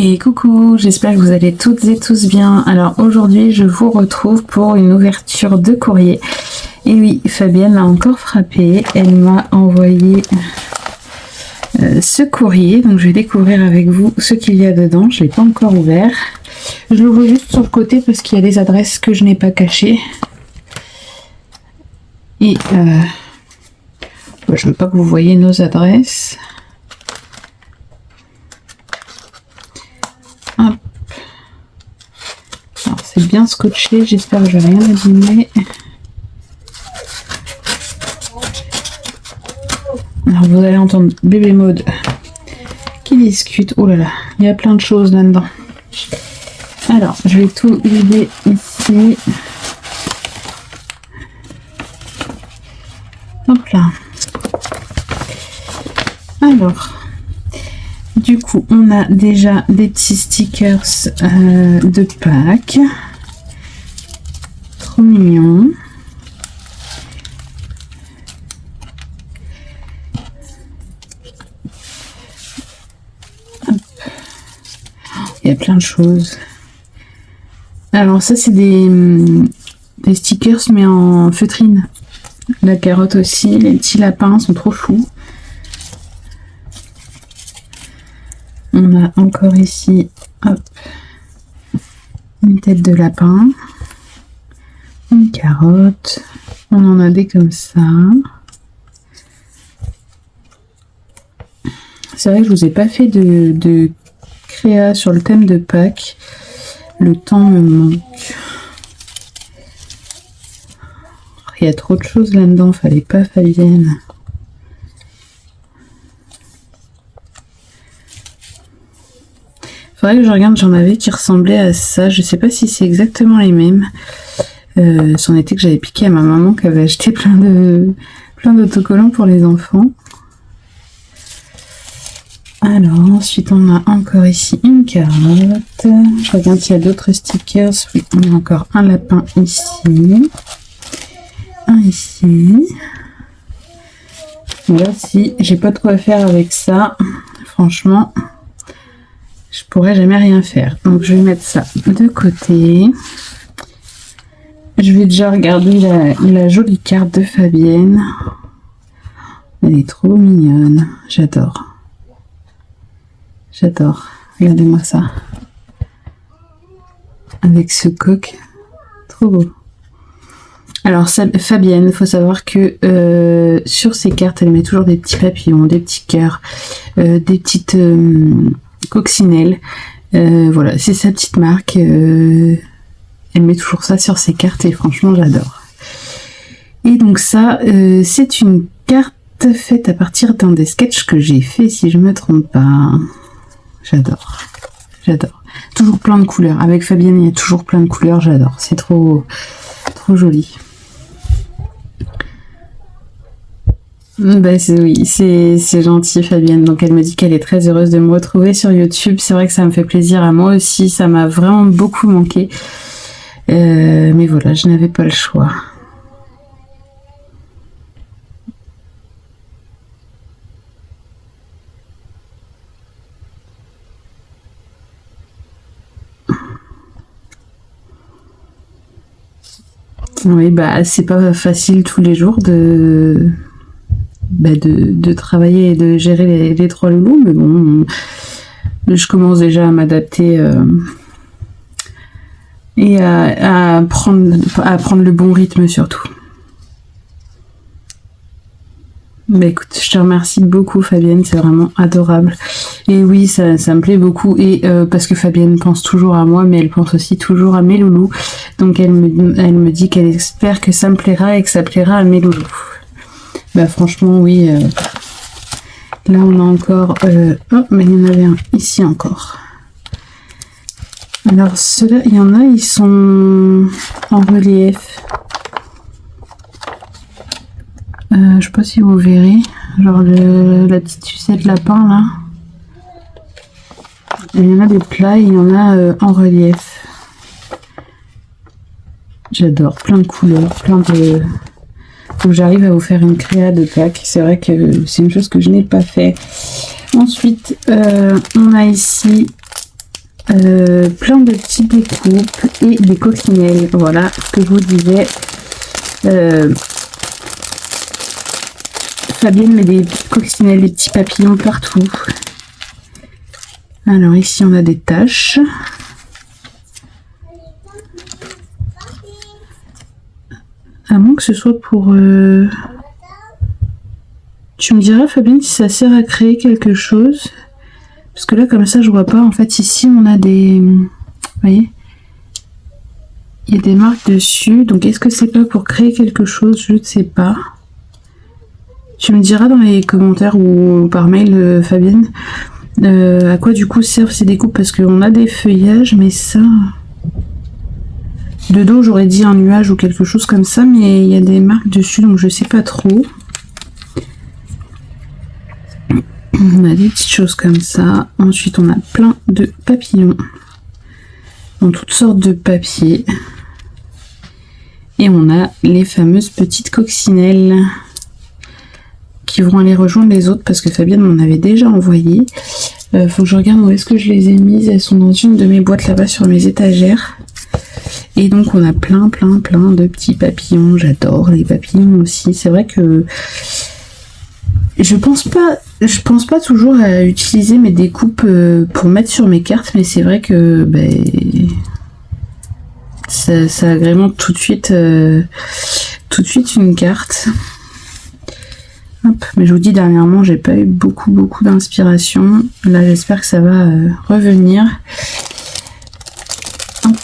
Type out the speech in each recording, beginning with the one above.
Et coucou, j'espère que vous allez toutes et tous bien. Alors aujourd'hui je vous retrouve pour une ouverture de courrier. Et oui, Fabienne a encore frappé, elle m'a envoyé ce courrier. Donc je vais découvrir avec vous ce qu'il y a dedans, je ne l'ai pas encore ouvert. Je l'ouvre juste sur le côté parce qu'il y a des adresses que je n'ai pas cachées. Et je ne veux pas que vous voyez nos adresses. Hop. Alors c'est bien scotché, j'espère que je vais rien abîmer. Alors vous allez entendre bébé Maud qui discute. Oh là là, il y a plein de choses là-dedans. Alors je vais tout vider ici. Hop là. Alors, du coup, on a déjà des petits stickers de Pâques. Trop mignon. Hop. Il y a plein de choses. Alors ça, c'est des stickers, mais en feutrine. La carotte aussi, les petits lapins sont trop choux. On a encore ici, hop, une tête de lapin, une carotte, on en a des comme ça. C'est vrai que je vous ai pas fait de créa sur le thème de Pâques, le temps me manque. Il y a trop de choses là-dedans, fallait pas Fabienne. Faudrait que je regarde, j'en avais qui ressemblaient à ça. Je sais pas si c'est exactement les mêmes. C'en était que j'avais piqué à ma maman qui avait acheté plein d'autocollants pour les enfants. Alors ensuite on a encore ici une carotte. Je regarde s'il y a d'autres stickers. Oui, on a encore un lapin ici. Un ici. Là si j'ai pas de quoi faire avec ça, franchement. Je pourrais jamais rien faire. Donc je vais mettre ça de côté. Je vais déjà regarder la jolie carte de Fabienne. Elle est trop mignonne. J'adore. J'adore. Regardez-moi ça. Avec ce coq. Trop beau. Alors Fabienne, il faut savoir que sur ces cartes, elle met toujours des petits papillons, des petits cœurs, des petites... coccinelle, voilà, c'est sa petite marque, elle met toujours ça sur ses cartes et franchement j'adore. Et donc ça, c'est une carte faite à partir d'un des sketchs que j'ai fait, si je me trompe pas. J'adore, j'adore. Toujours plein de couleurs, avec Fabienne il y a toujours plein de couleurs, j'adore, c'est trop joli. Bah oui, c'est gentil Fabienne. Donc elle me dit qu'elle est très heureuse de me retrouver sur YouTube. C'est vrai que ça me fait plaisir à moi aussi. Ça m'a vraiment beaucoup manqué. Mais voilà, je n'avais pas le choix. Oui, bah c'est pas facile tous les jours de travailler et de gérer les trois loulous, mais bon, je commence déjà à m'adapter et à prendre le bon rythme surtout. Bah écoute, je te remercie beaucoup Fabienne, c'est vraiment adorable. Et oui, ça me plaît beaucoup, et parce que Fabienne pense toujours à moi, mais elle pense aussi toujours à mes loulous. Donc elle me dit qu'elle espère que ça me plaira et que ça plaira à mes loulous. Bah franchement oui, là on a encore, oh mais il y en avait un ici encore. Alors ceux-là, il y en a, ils sont en relief. Je sais pas si vous verrez, genre la petite sucette lapin là. Et il y en a des plats, il y en a en relief. J'adore, plein de couleurs, plein de... Donc j'arrive à vous faire une créa de Pâques. C'est vrai que c'est une chose que je n'ai pas fait. Ensuite, on a ici plein de petites découpes et des coccinelles. Voilà ce que je vous disais. Fabienne met des petites coccinelles, des petits papillons partout. Alors ici on a des taches. À moins que ce soit pour... Tu me diras Fabienne si ça sert à créer quelque chose. Parce que là comme ça je vois pas. En fait ici on a des... Vous voyez, il y a des marques dessus. Donc est-ce que c'est pas pour créer quelque chose? Je ne sais pas. Tu me diras dans les commentaires ou par mail Fabienne. À quoi du coup servent ces découpes? Parce qu'on a des feuillages, mais ça... De dos, j'aurais dit un nuage ou quelque chose comme ça, mais il y a des marques dessus, donc je sais pas trop. On a des petites choses comme ça. Ensuite, on a plein de papillons dans toutes sortes de papiers. Et on a les fameuses petites coccinelles qui vont aller rejoindre les autres parce que Fabienne m'en avait déjà envoyé. Faut que je regarde où est-ce que je les ai mises. Elles sont dans une de mes boîtes là-bas sur mes étagères. Et donc on a plein de petits papillons. J'adore les papillons aussi. C'est vrai que je pense pas toujours à utiliser mes découpes pour mettre sur mes cartes, mais c'est vrai que ça agrémente tout de suite une carte. Hop, mais je vous dis dernièrement j'ai pas eu beaucoup d'inspiration. Là j'espère que ça va revenir. Hop.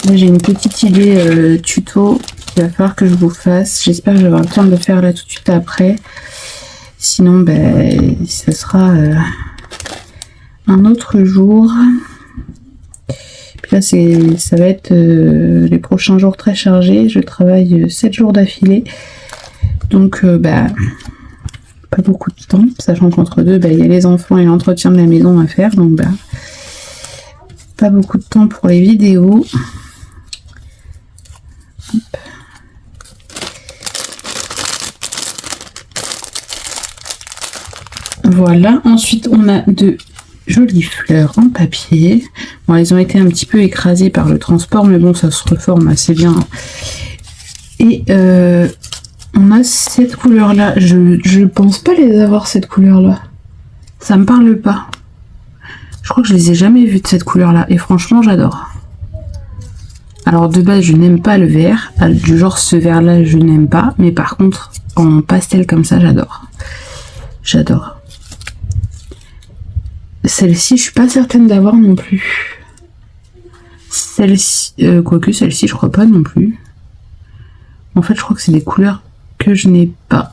Là j'ai une petite idée tuto qu'il va falloir que je vous fasse. J'espère que j'aurai le temps de le faire là tout de suite après. Sinon ça sera un autre jour. Puis là ça va être les prochains jours très chargés. Je travaille 7 jours d'affilée. Donc, pas beaucoup de temps, sachant qu'entre deux, il y a les enfants et l'entretien de la maison à faire. Donc, pas beaucoup de temps pour les vidéos. Hop. Voilà. Ensuite, on a de jolies fleurs en papier. Bon, elles ont été un petit peu écrasées par le transport, mais bon, ça se reforme assez bien. Et... on a cette couleur là, je pense pas les avoir cette couleur là, ça me parle pas, je crois que je les ai jamais vues de cette couleur là et franchement j'adore. Alors de base je n'aime pas le vert, du genre ce vert là je n'aime pas, mais par contre en pastel comme ça j'adore. Celle-ci je suis pas certaine d'avoir non plus, celle-ci, quoique celle-ci je crois pas non plus. En fait je crois que c'est des couleurs que je n'ai pas.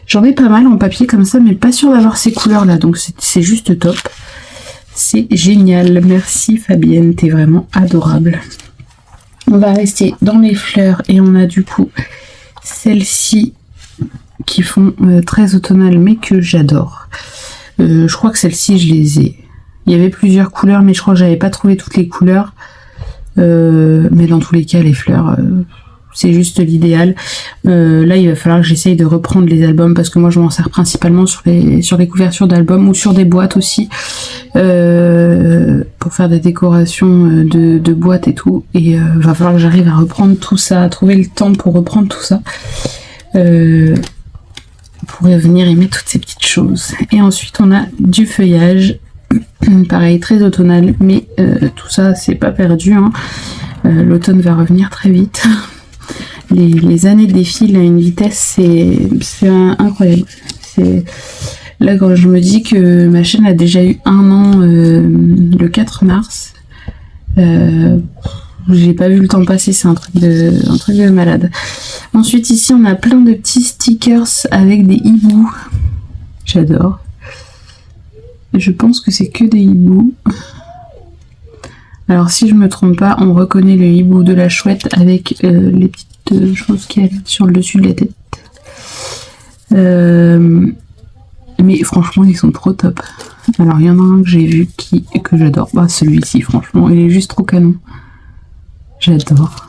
J'en ai pas mal en papier comme ça, mais pas sûr d'avoir ces couleurs là, donc c'est juste top. C'est génial, merci Fabienne, t'es vraiment adorable. On va rester dans les fleurs et on a du coup celles-ci qui font très automnales mais que j'adore. Je crois que celles-ci je les ai. Il y avait plusieurs couleurs mais je crois que j'avais pas trouvé toutes les couleurs. Mais dans tous les cas les fleurs... c'est juste l'idéal. Là, il va falloir que j'essaye de reprendre les albums parce que moi, je m'en sers principalement sur les couvertures d'albums ou sur des boîtes aussi pour faire des décorations de boîtes et tout. Et va falloir que j'arrive à reprendre tout ça, à trouver le temps pour reprendre tout ça pour venir aimer toutes ces petites choses. Et ensuite, on a du feuillage. Pareil, très automnal, mais tout ça, c'est pas perdu. Hein. L'automne va revenir très vite. Les années défilent à une vitesse, c'est incroyable. Là, quand je me dis que ma chaîne a déjà eu 1 an le 4 mars, j'ai pas vu le temps passer, c'est un truc de malade. Ensuite, ici, on a plein de petits stickers avec des hiboux. J'adore. Je pense que c'est que des hiboux. Alors si je me trompe pas, on reconnaît le hibou de la chouette avec les petites choses qu'il y a sur le dessus de la tête. Mais franchement, ils sont trop top. Alors il y en a un que j'ai vu que j'adore. Bah, celui-ci, franchement, il est juste trop canon. J'adore.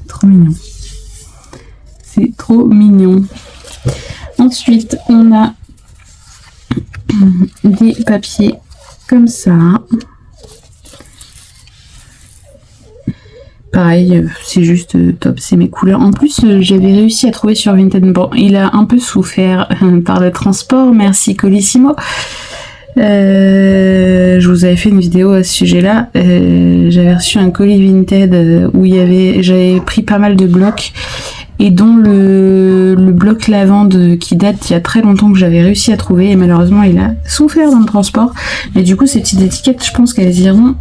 Trop mignon. C'est trop mignon. Ensuite, on a des papiers comme ça. Pareil, c'est juste top, c'est mes couleurs. En plus, j'avais réussi à trouver sur Vinted. Bon, il a un peu souffert par le transport, merci Colissimo. Je vous avais fait une vidéo à ce sujet-là. J'avais reçu un colis Vinted où j'avais pris pas mal de blocs et dont le bloc lavande qui date il y a très longtemps que j'avais réussi à trouver et malheureusement il a souffert dans le transport. Mais du coup ces petites étiquettes, je pense qu'elles iront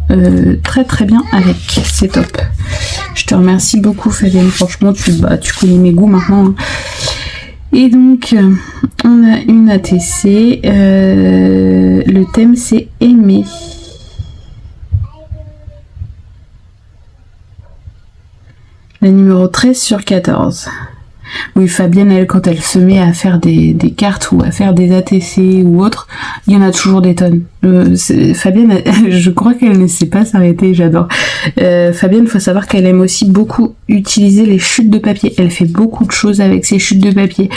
très très bien avec. C'est top. Je te remercie beaucoup Fabienne, franchement tu connais mes goûts maintenant. Hein. Et donc, on a une ATC. Le thème, c'est aimer. La numéro 13 sur 14. Oui, Fabienne, elle, quand elle se met à faire des cartes ou à faire des ATC ou autre, il y en a toujours des tonnes. Fabienne, je crois qu'elle ne sait pas s'arrêter, j'adore. Fabienne, faut savoir qu'elle aime aussi beaucoup utiliser les chutes de papier. Elle fait beaucoup de choses avec ses chutes de papier.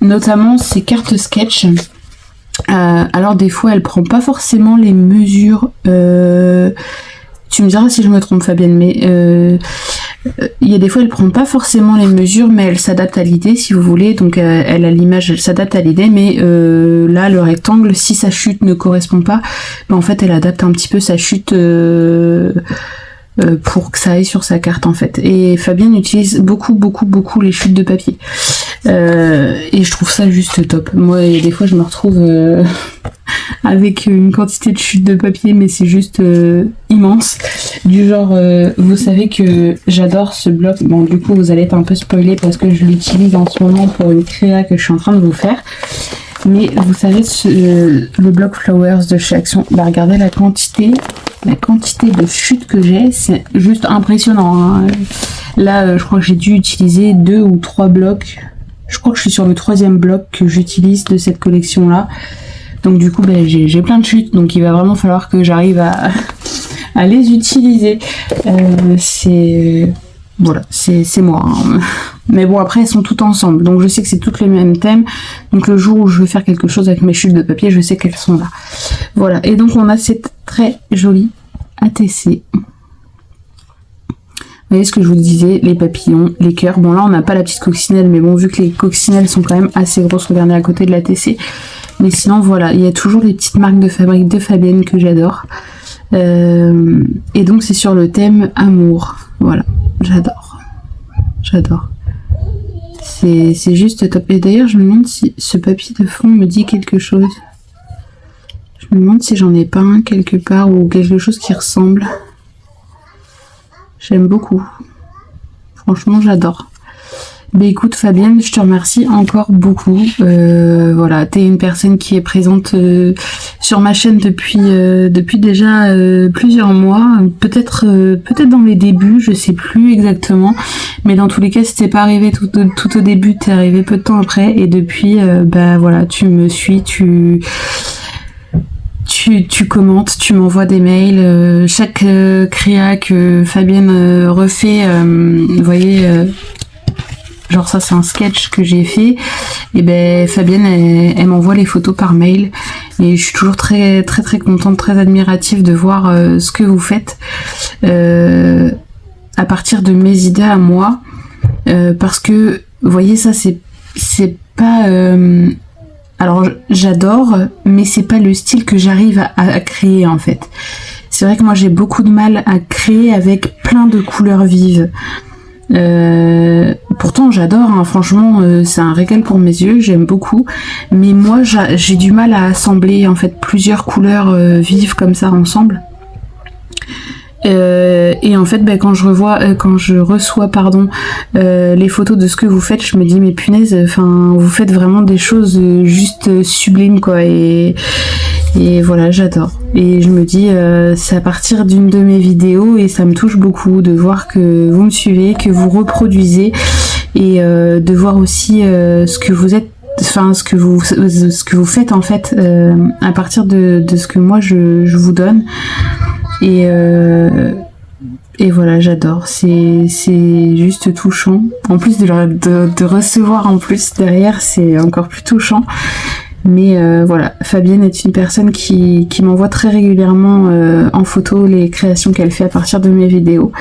Notamment ses cartes sketch. Alors des fois, elle prend pas forcément les mesures... Tu me diras si je me trompe Fabienne, mais il y a des fois elle prend pas forcément les mesures, mais elle s'adapte à l'idée si vous voulez, donc elle a l'image, elle s'adapte à l'idée, mais là le rectangle, si sa chute ne correspond pas, ben, en fait elle adapte un petit peu sa chute pour que ça aille sur sa carte en fait. Et Fabienne utilise beaucoup les chutes de papier. Et je trouve ça juste top. Moi, des fois, je me retrouve avec une quantité de chutes de papier, mais c'est juste immense. Du genre, vous savez que j'adore ce bloc. Bon, du coup, vous allez être un peu spoilé parce que je l'utilise en ce moment pour une créa que je suis en train de vous faire. Mais vous savez, le bloc Flowers de chez Action, bah regardez la quantité de chutes que j'ai, c'est juste impressionnant. Hein. Là, je crois que j'ai dû utiliser 2 ou 3 blocs. Je crois que je suis sur le 3e bloc que j'utilise de cette collection-là. Donc du coup, ben, j'ai plein de chutes. Donc il va vraiment falloir que j'arrive à les utiliser. Voilà, c'est moi. Hein. Mais bon, après, elles sont toutes ensemble. Donc je sais que c'est toutes les mêmes thèmes. Donc le jour où je veux faire quelque chose avec mes chutes de papier, je sais qu'elles sont là. Voilà. Et donc on a cette très jolie ATC. Vous voyez ce que je vous disais, les papillons, les cœurs. Bon là on n'a pas la petite coccinelle, mais bon vu que les coccinelles sont quand même assez grosses, regardez à côté de la TC. Mais sinon voilà, il y a toujours les petites marques de fabrique de Fabienne que j'adore. Et donc c'est sur le thème amour. Voilà, j'adore. J'adore. C'est juste top. Et d'ailleurs je me demande si ce papier de fond me dit quelque chose. Je me demande si j'en ai pas un quelque part ou quelque chose qui ressemble. J'aime beaucoup. Franchement, j'adore. Bah écoute Fabienne, je te remercie encore beaucoup. Voilà, t'es une personne qui est présente sur ma chaîne depuis déjà plusieurs mois. Peut-être dans les débuts, je sais plus exactement. Mais dans tous les cas, si t'es pas arrivé tout au début, t'es arrivé peu de temps après. Et depuis, bah voilà, tu me suis, tu commentes, tu m'envoies des mails, chaque créa que Fabienne refait, vous voyez, genre ça c'est un sketch que j'ai fait, et ben Fabienne elle m'envoie les photos par mail, et je suis toujours très contente, très admirative de voir ce que vous faites à partir de mes idées à moi, parce que vous voyez ça c'est pas alors j'adore, mais c'est pas le style que j'arrive à créer en fait. C'est vrai que moi j'ai beaucoup de mal à créer avec plein de couleurs vives. Pourtant j'adore, hein, franchement c'est un régal pour mes yeux, j'aime beaucoup. Mais moi j'ai du mal à assembler en fait plusieurs couleurs vives comme ça ensemble. Et en fait quand je reçois les photos de ce que vous faites, je me dis mais punaise, enfin vous faites vraiment des choses juste sublimes quoi, et voilà, j'adore. Et je me dis c'est à partir d'une de mes vidéos, et ça me touche beaucoup de voir que vous me suivez, que vous reproduisez, et de voir aussi ce que vous êtes, enfin ce que vous faites en fait à partir de ce que moi je vous donne. Et voilà, j'adore, c'est juste touchant. En plus de recevoir en plus derrière, c'est encore plus touchant. Mais voilà, Fabienne est une personne qui m'envoie très régulièrement en photo les créations qu'elle fait à partir de mes vidéos.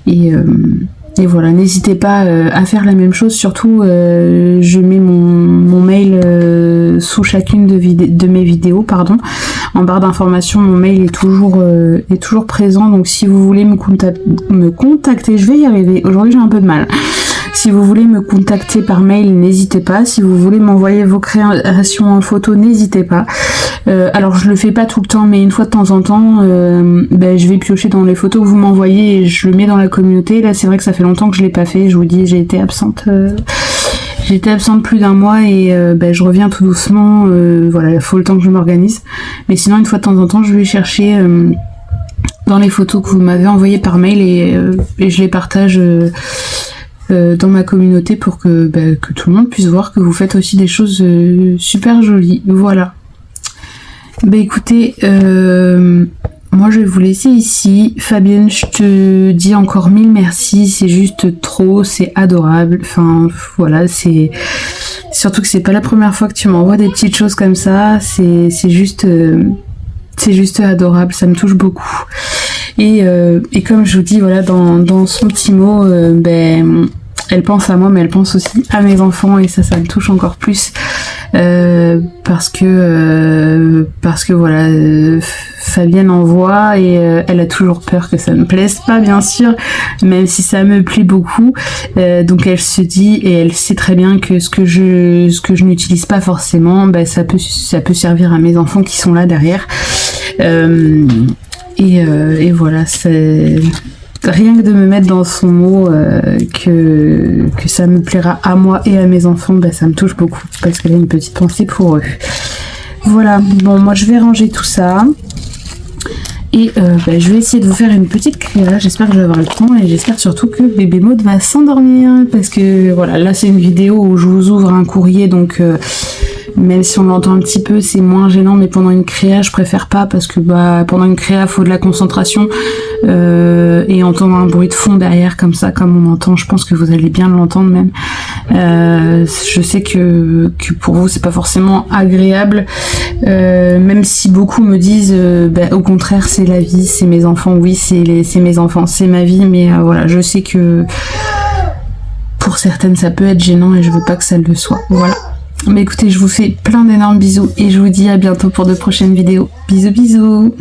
Et voilà, n'hésitez pas à faire la même chose. Surtout, je mets mon mail sous chacune de mes vidéos, pardon. En barre d'informations, mon mail est toujours présent. Donc si vous voulez me contacter, je vais y arriver. Aujourd'hui, j'ai un peu de mal. Si vous voulez me contacter par mail, n'hésitez pas. Si vous voulez m'envoyer vos créations en photo, n'hésitez pas. Alors je le fais pas tout le temps, mais une fois de temps en temps, je vais piocher dans les photos que vous m'envoyez et je le mets dans la communauté. Là, c'est vrai que ça fait longtemps que je l'ai pas fait. Je vous dis, j'ai été absente. J'étais absente plus d'un mois et je reviens tout doucement. Voilà, il faut le temps que je m'organise. Mais sinon, une fois de temps en temps, je vais chercher dans les photos que vous m'avez envoyées par mail et je les partage. Dans ma communauté pour que tout le monde puisse voir que vous faites aussi des choses super jolies. Voilà. Écoutez, moi je vais vous laisser ici. Fabienne, je te dis encore 1000 merci, c'est juste trop, c'est adorable. Enfin voilà, c'est surtout que c'est pas la première fois que tu m'envoies des petites choses comme ça, c'est juste adorable, ça me touche beaucoup. Et comme je vous dis, voilà, dans son petit mot, elle pense à moi, mais elle pense aussi à mes enfants, et ça me touche encore plus parce que voilà, Fabienne en voit et elle a toujours peur que ça ne plaise pas, bien sûr, même si ça me plaît beaucoup. Donc elle se dit et elle sait très bien que ce que je n'utilise pas forcément, ça peut servir à mes enfants qui sont là derrière. Et voilà, c'est rien que de me mettre dans son mot que ça me plaira à moi et à mes enfants, ça me touche beaucoup parce qu'elle a une petite pensée pour eux. Voilà, bon, moi je vais ranger tout ça et je vais essayer de vous faire une petite créa. J'espère que je vais avoir le temps et j'espère surtout que bébé Maud va s'endormir parce que voilà, là c'est une vidéo où je vous ouvre un courrier, donc même si on l'entend un petit peu, c'est moins gênant, mais pendant une créa, je préfère pas parce que pendant une créa, faut de la concentration et entendre un bruit de fond derrière comme ça, comme on entend. Je pense que vous allez bien l'entendre même. Je sais que pour vous, c'est pas forcément agréable, même si beaucoup me disent, au contraire, c'est la vie, c'est mes enfants. Oui, c'est mes enfants, c'est ma vie, mais voilà, je sais que pour certaines, ça peut être gênant et je veux pas que ça le soit. Voilà. Mais écoutez, je vous fais plein d'énormes bisous et je vous dis à bientôt pour de prochaines vidéos. Bisous bisous.